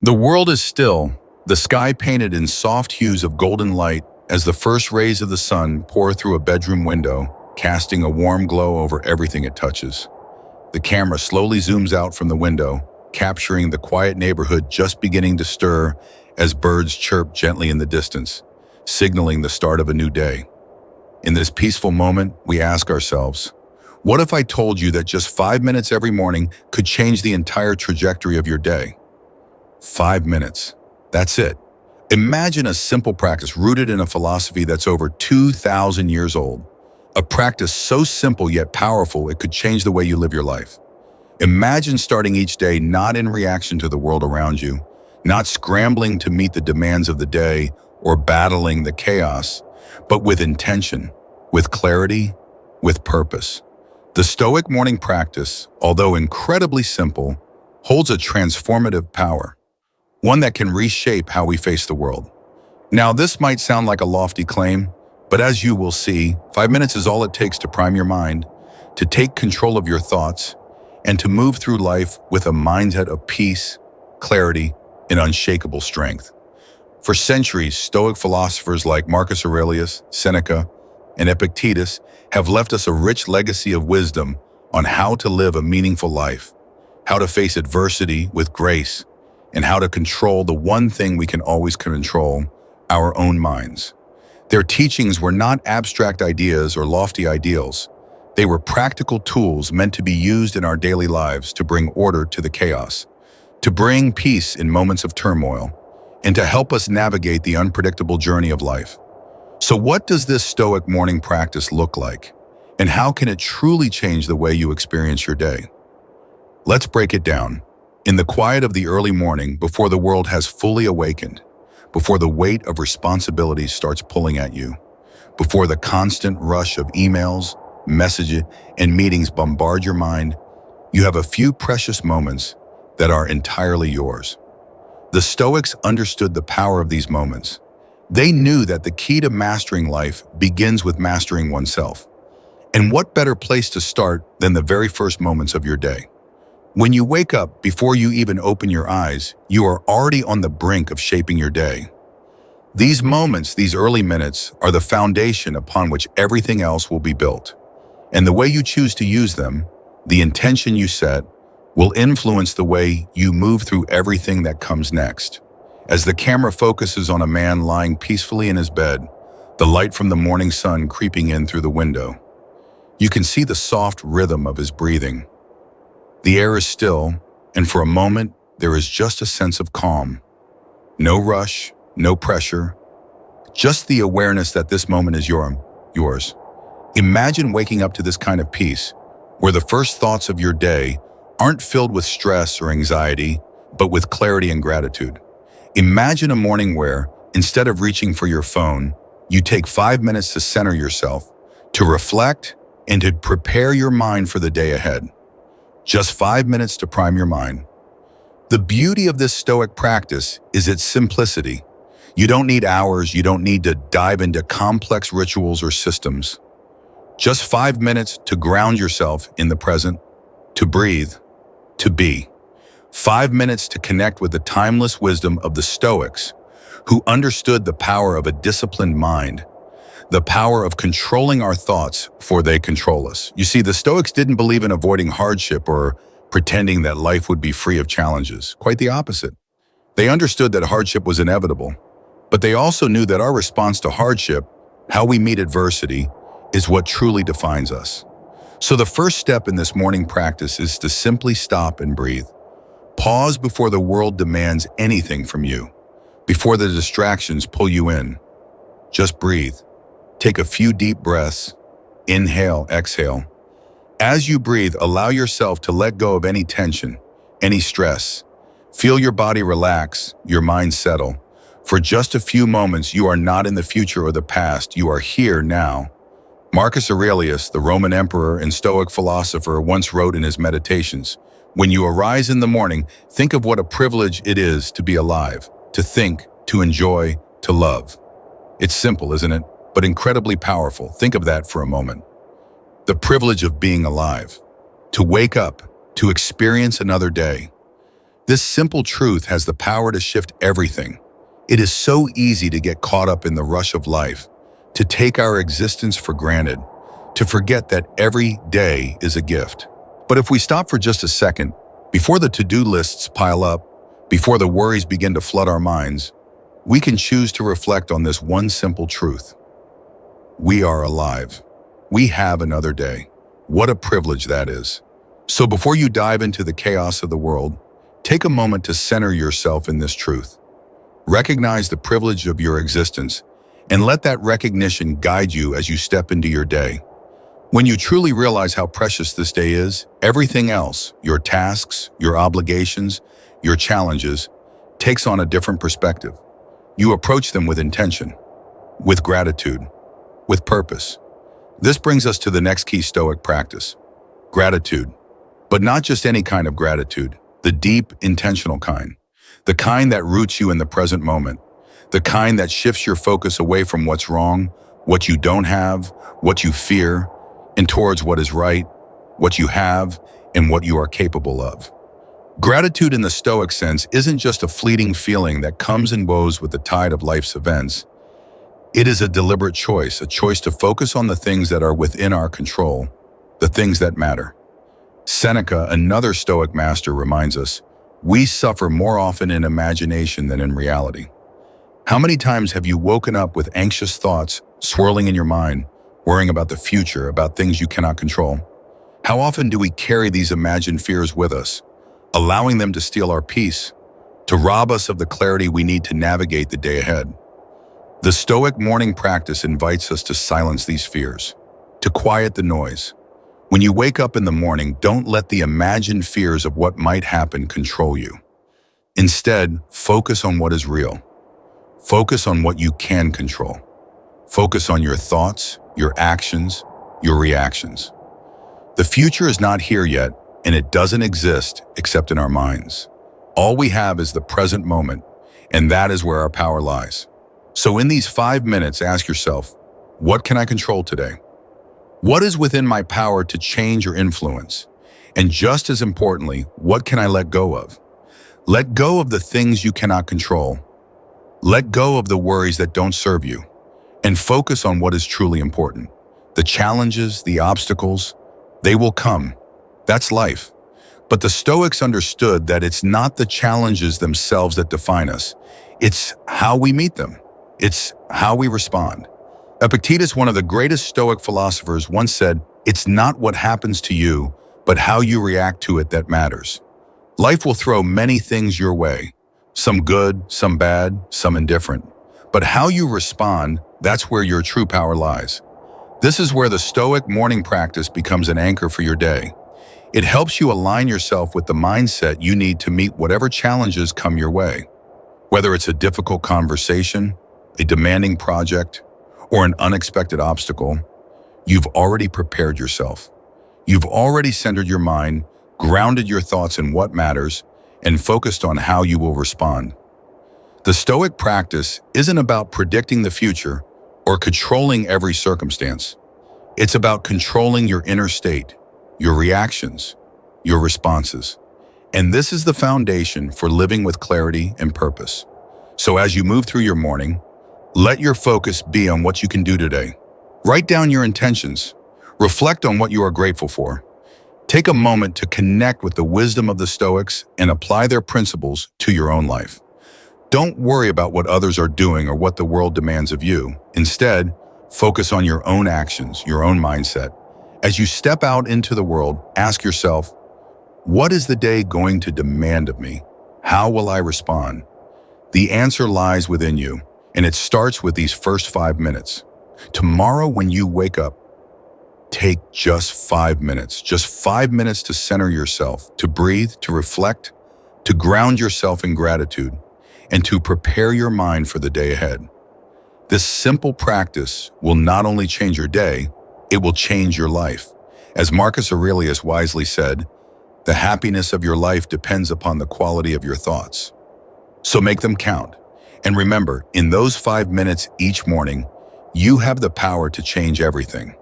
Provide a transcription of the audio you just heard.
The world is still, the sky painted in soft hues of golden light as the first rays of the sun pour through a bedroom window, casting a warm glow over everything it touches. The camera slowly zooms out from the window, capturing the quiet neighborhood just beginning to stir as birds chirp gently in the distance, signaling the start of a new day. In this peaceful moment, we ask ourselves, what if I told you that just 5 minutes every morning could change the entire trajectory of your day? 5 minutes. That's it. Imagine a simple practice rooted in a philosophy that's over 2,000 years old. A practice so simple yet powerful it could change the way you live your life. Imagine starting each day not in reaction to the world around you, not scrambling to meet the demands of the day or battling the chaos, but with intention, with clarity, with purpose. The Stoic morning practice, although incredibly simple, holds a transformative power, one that can reshape how we face the world. Now, this might sound like a lofty claim, but as you will see, 5 minutes is all it takes to prime your mind, to take control of your thoughts, and to move through life with a mindset of peace, clarity, and unshakable strength. For centuries, Stoic philosophers like Marcus Aurelius, Seneca, and Epictetus have left us a rich legacy of wisdom on how to live a meaningful life, how to face adversity with grace, and how to control the one thing we can always control, our own minds. Their teachings were not abstract ideas or lofty ideals. They were practical tools meant to be used in our daily lives to bring order to the chaos, to bring peace in moments of turmoil, and to help us navigate the unpredictable journey of life. So what does this Stoic morning practice look like? And how can it truly change the way you experience your day? Let's break it down. In the quiet of the early morning, before the world has fully awakened, before the weight of responsibility starts pulling at you, before the constant rush of emails, messages, and meetings bombard your mind, you have a few precious moments that are entirely yours. The Stoics understood the power of these moments. They knew that the key to mastering life begins with mastering oneself. And what better place to start than the very first moments of your day? When you wake up, before you even open your eyes, you are already on the brink of shaping your day. These moments, these early minutes, are the foundation upon which everything else will be built. And the way you choose to use them, the intention you set, will influence the way you move through everything that comes next. As the camera focuses on a man lying peacefully in his bed, the light from the morning sun creeping in through the window, you can see the soft rhythm of his breathing. The air is still, and for a moment, there is just a sense of calm. No rush, no pressure, just the awareness that this moment is yours. Imagine waking up to this kind of peace, where the first thoughts of your day aren't filled with stress or anxiety, but with clarity and gratitude. Imagine a morning where, instead of reaching for your phone, you take 5 minutes to center yourself, to reflect, and to prepare your mind for the day ahead. Just 5 minutes to prime your mind. The beauty of this Stoic practice is its simplicity. You don't need hours, you don't need to dive into complex rituals or systems. Just 5 minutes to ground yourself in the present, to breathe, to be. 5 minutes to connect with the timeless wisdom of the Stoics, who understood the power of a disciplined mind, the power of controlling our thoughts before they control us. You see, the Stoics didn't believe in avoiding hardship or pretending that life would be free of challenges. Quite the opposite. They understood that hardship was inevitable, but they also knew that our response to hardship, how we meet adversity, is what truly defines us. So the first step in this morning practice is to simply stop and breathe. Pause before the world demands anything from you, before the distractions pull you in. Just breathe. Take a few deep breaths. Inhale, exhale. As you breathe, allow yourself to let go of any tension, any stress. Feel your body relax, your mind settle. For just a few moments, you are not in the future or the past, you are here now. Marcus Aurelius, the Roman emperor and Stoic philosopher, once wrote in his Meditations, "When you arise in the morning, think of what a privilege it is to be alive, to think, to enjoy, to love." It's simple, isn't it? But incredibly powerful. Think of that for a moment. The privilege of being alive, to wake up, to experience another day. This simple truth has the power to shift everything. It is so easy to get caught up in the rush of life, to take our existence for granted, to forget that every day is a gift. But if we stop for just a second, before the to-do lists pile up, before the worries begin to flood our minds, we can choose to reflect on this one simple truth. We are alive. We have another day. What a privilege that is. So before you dive into the chaos of the world, take a moment to center yourself in this truth. Recognize the privilege of your existence and let that recognition guide you as you step into your day. When you truly realize how precious this day is, everything else, your tasks, your obligations, your challenges, takes on a different perspective. You approach them with intention, with gratitude, with purpose. This brings us to the next key Stoic practice, gratitude. But not just any kind of gratitude, the deep, intentional kind. The kind that roots you in the present moment. The kind that shifts your focus away from what's wrong, what you don't have, what you fear, and towards what is right, what you have, and what you are capable of. Gratitude in the Stoic sense isn't just a fleeting feeling that comes and goes with the tide of life's events. It is a deliberate choice, a choice to focus on the things that are within our control, the things that matter. Seneca, another Stoic master, reminds us, we suffer more often in imagination than in reality. How many times have you woken up with anxious thoughts swirling in your mind, worrying about the future, about things you cannot control? How often do we carry these imagined fears with us, allowing them to steal our peace, to rob us of the clarity we need to navigate the day ahead? The Stoic morning practice invites us to silence these fears, to quiet the noise. When you wake up in the morning, don't let the imagined fears of what might happen control you. Instead, focus on what is real. Focus on what you can control. Focus on your thoughts, your actions, your reactions. The future is not here yet, and it doesn't exist except in our minds. All we have is the present moment, and that is where our power lies. So in these 5 minutes, ask yourself, what can I control today? What is within my power to change or influence? And just as importantly, what can I let go of? Let go of the things you cannot control. Let go of the worries that don't serve you. And focus on what is truly important. The challenges, the obstacles, they will come. That's life. But the Stoics understood that it's not the challenges themselves that define us. It's how we meet them. It's how we respond. Epictetus, one of the greatest Stoic philosophers, once said, "It's not what happens to you, but how you react to it that matters." Life will throw many things your way, some good, some bad, some indifferent. But how you respond, that's where your true power lies. This is where the Stoic morning practice becomes an anchor for your day. It helps you align yourself with the mindset you need to meet whatever challenges come your way. Whether it's a difficult conversation, a demanding project, or an unexpected obstacle, you've already prepared yourself. You've already centered your mind, grounded your thoughts in what matters, and focused on how you will respond. The Stoic practice isn't about predicting the future or controlling every circumstance. It's about controlling your inner state, your reactions, your responses. And this is the foundation for living with clarity and purpose. So as you move through your morning, let your focus be on what you can do today. Write down your intentions. Reflect on what you are grateful for. Take a moment to connect with the wisdom of the Stoics and apply their principles to your own life. Don't worry about what others are doing or what the world demands of you. Instead, focus on your own actions, your own mindset. As you step out into the world, ask yourself, what is the day going to demand of me? How will I respond? The answer lies within you, and it starts with these first 5 minutes. Tomorrow when you wake up, take just 5 minutes to center yourself, to breathe, to reflect, to ground yourself in gratitude, and to prepare your mind for the day ahead. This simple practice will not only change your day, it will change your life. As Marcus Aurelius wisely said, the happiness of your life depends upon the quality of your thoughts. So make them count. And remember, in those 5 minutes each morning, you have the power to change everything.